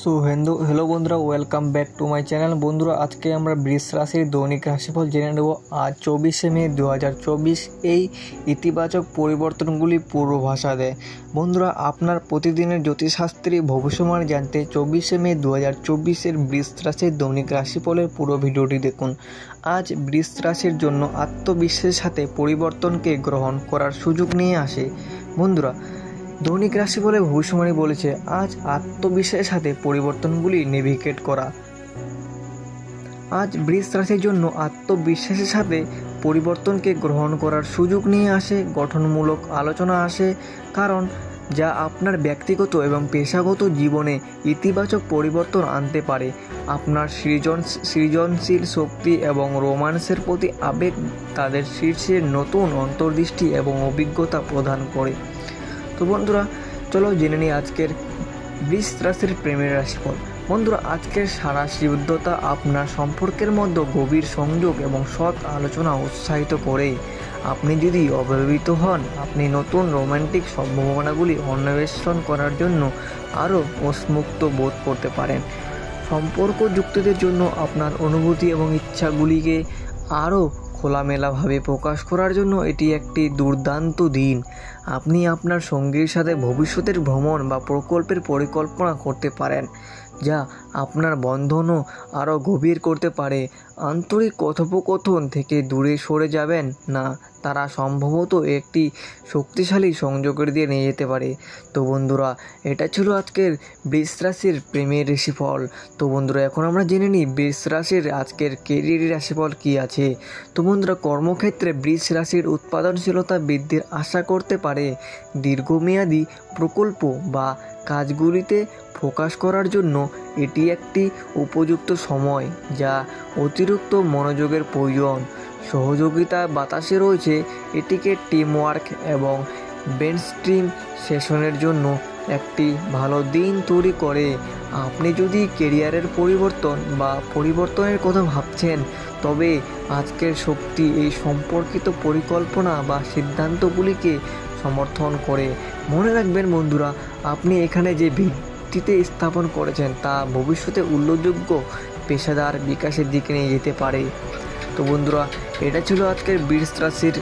So hello বন্ধুরা, welcome back to my channel. বন্ধুরা, আজকে আমরা বৃষ রাশির দৈনিক রাশিফল জেনে নেব। আজ 24শে মে 2024 এই ইতিবাচক পরিবর্তনগুলি পূর্বভাষা দেয়। বন্ধুরা, আপনার প্রতিদিনের জ্যোতিষশাস্ত্রী ভবিষ্যবাণী জানতে 24শে মে 2024 বৃষ রাশির দৈনিক রাশিফলের পুরো ভিডিওটি দেখুন। আজ বৃষ রাশির জন্য আত্মবিশ্বাসের সাথে পরিবর্তনকে গ্রহণ করার সুযোগ নিয়ে আসে। বন্ধুরা, দৈনিক রাশিফলে ভবিষ্যবাণী বলেছে আজ আত্মবিশ্বাসের সাথে পরিবর্তনগুলি নেভিগেট করা। আজ বৃষ রাশির জন্য আত্মবিশ্বাসের সাথে পরিবর্তনকে গ্রহণ করার সুযোগ নিয়ে আসে, গঠনমূলক আলোচনা আসে, কারণ যা আপনার ব্যক্তিগত এবং পেশাগত জীবনে ইতিবাচক পরিবর্তন আনতে পারে। আপনার সৃজনশীল শক্তি এবং রোমান্সের প্রতি আবেগ তাদের শীর্ষের নতুন অন্তর্দৃষ্টি এবং অভিজ্ঞতা প্রদান করে। তো বন্ধুরা, চলো জেনে নিই আজকের বৃষ রাশির প্রেমের রাশিফল। বন্ধুরা, আজকের সারা শুদ্ধতা আপনার সম্পর্কের মধ্যে গভীর সংযোগ এবং সৎ আলোচনা উৎসাহিত করে। আপনি যদি অবহেলিত হন, আপনি নতুন রোমান্টিক সম্ভাবনাগুলি অন্বেষণ করার জন্য আরও উন্মুক্ত বোধ করতে পারেন। সম্পর্ক যুক্তিদের জন্য আপনার অনুভূতি এবং ইচ্ছাগুলিকে আরও খোলামেলাভাবে প্রকাশ করার জন্য এটি একটি দুর্দান্ত দিন। আপনি আপনার সঙ্গীর সাথে ভবিষ্যতের ভ্রমণ বা প্রকল্পের পরিকল্পনা করতে পারেন, যা আপনার বন্ধনও আরও গভীর করতে পারে। আন্তরিক কথোপকথন থেকে দূরে সরে যাবেন না, তারা সম্ভবত একটি শক্তিশালী সংযোগের দিয়ে নিয়ে যেতে পারে। তো বন্ধুরা, এটা ছিল আজকের বৃষ রাশির প্রেমের রাশিফল। তো বন্ধুরা, এখন আমরা জেনে নিই বৃষ রাশির আজকের কেরিয়ার রাশিফল কী আছে। তো বন্ধুরা, কর্মক্ষেত্রে বৃষ রাশির উৎপাদনশীলতা বৃদ্ধির আশা করতে পারে। দীর্ঘমেয়াদী প্রকল্প বা কাজগুলিতে ফোকাস করার জন্য এটি একটি উপযুক্ত সময়, যা অতিরিক্ত মনোযোগের প্রয়োজন। সহযোগিতা বাতাসে রয়েছে, এটিকে টিমওয়ার্ক এবং ব্রেনস্টর্মিং সেশনের জন্য একটি ভালো দিন তৈরি করে। আপনি যদি ক্যারিয়ারের পরিবর্তনের কথা ভাবছেন, তবে আজকের শক্তি এই সম্পর্কিত পরিকল্পনা বা সিদ্ধান্তগুলিকে সমর্থন করে। মনে রাখবেন বন্ধুরা, আপনি এখানে যে ভিত্তিতে স্থাপন করেছেন তা ভবিষ্যতে উল্লেখযোগ্য পেশাদার বিকাশের দিকে নিয়ে যেতে পারে। তো বন্ধুরা, এটা ছিল আজকের বৃষ রাশির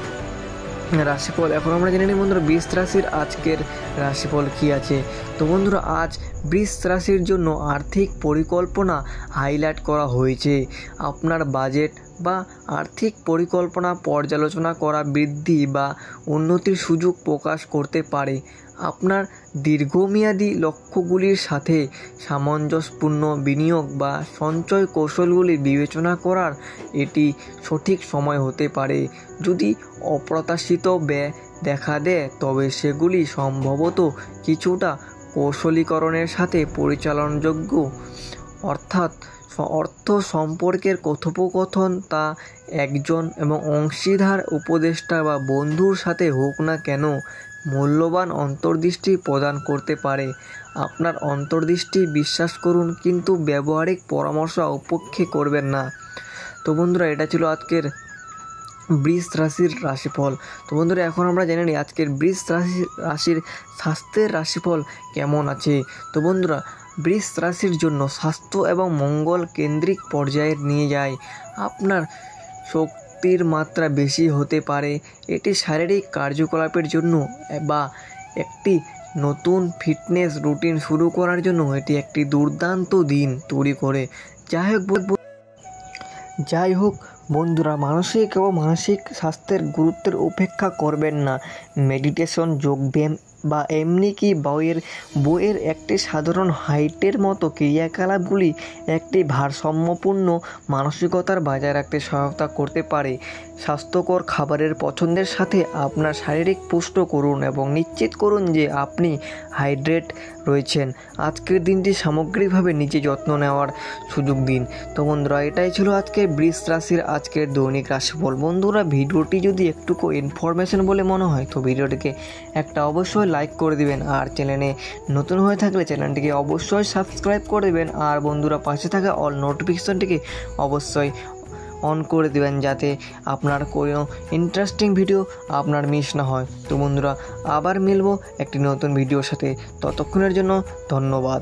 রাশিফল। এখন আমরা জেনে নিই বন্ধুরা, বৃষ রাশির আজকের রাশিফল কী আছে। তো বন্ধুরা, আজ বৃষ রাশির জন্য আর্থিক পরিকল্পনা হাইলাইট করা হয়েছে। আপনার বাজেট বা আর্থিক পরিকল্পনা পর্যালোচনা করা বৃদ্ধি বা উন্নতির সুযোগ প্রকাশ করতে পারে। আপনার দীর্ঘমেয়াদী লক্ষ্যগুলির সাথে সামঞ্জস্যপূর্ণ বিনিয়োগ বা সঞ্চয় কৌশলগুলি বিবেচনা করার এটি সঠিক সময় হতে পারে। যদি অপ্রত্যাশিত ব্যয় দেখা দেয়, তবে সেগুলি সম্ভবত কিছুটা কৌশলীকরণের সাথে পরিচালনাযোগ্য। অর্থ সম্পর্কের কথোপকথন তা একজন এবং অংশীদার, উপদেষ্টা বা বন্ধুর সাথে হোক না কেন, মূল্যবান অন্তর্দৃষ্টি প্রদান করতে পারে। আপনার অন্তর্দৃষ্টি বিশ্বাস করুন, কিন্তু ব্যবহারিক পরামর্শ উপেক্ষা করবেন না। তো বন্ধুরা, এটা ছিল আজকের বৃষ রাশির রাশিফল। তো বন্ধুরা, এখন আমরা জেনে নিই আজকের বৃষ রাশির স্বাস্থ্যের রাশিফল কেমন আছে। তো বন্ধুরা, বৃষ রাশির জন্য স্বাস্থ্য এবং মঙ্গল কেন্দ্রিক পর্যায়ে নিয়ে যায়। আপনার শক্তির মাত্রা বেশি হতে পারে। এটি শারীরিক কার্যকলাপের জন্য বা একটি নতুন ফিটনেস রুটিন শুরু করার জন্য এটি একটি দুর্দান্ত দিন তৈরি করে। যাই হোক বন্ধুরা, মানসিক স্বাস্থ্যের গুরুত্বের উপেক্ষা করবেন না। মেডিটেশন, যোগব্যায়াম বা এমনকি বইয়ের একটি সাধারণ হাইটের মতো ক্রিয়াকলাপগুলি একটি ভারসাম্যপূর্ণ মানসিকতার বজায় রাখতে সহায়তা করতে পারে। স্বাস্থ্যকর খাবারের পছন্দের সাথে আপনার শারীরিক পুষ্ট করুন এবং নিশ্চিত করুন যে আপনি হাইড্রেট রয়েছেন। আজকের দিনটি সামগ্রিকভাবে নিজে যত্ন নেওয়ার সুযোগ দিন। তো বন্ধুরা, এটাই ছিল আজকের বৃষ রাশির আজকের দৈনিক রাশিফল। বন্ধুরা, ভিডিওটি যদি একটুকু ইনফরমেশন বলে মনে হয়, তো ভিডিওটিকে একটা অবশ্যই লাইক করে দিবেন, আর চ্যানেলে নতুন হয়ে থাকলে চ্যানেলটিকে অবশ্যই সাবস্ক্রাইব করে দেবেন, আর বন্ধুরা পাশে থাকা অল নোটিফিকেশনটিকে অবশ্যই অন করে দেবেন, যাতে আপনার কোনো ইন্টারেস্টিং ভিডিও আপনার মিস না হয়। তো বন্ধুরা, আবার মিলবো একটি নতুন ভিডিওর সাথে। ততক্ষণের জন্য ধন্যবাদ।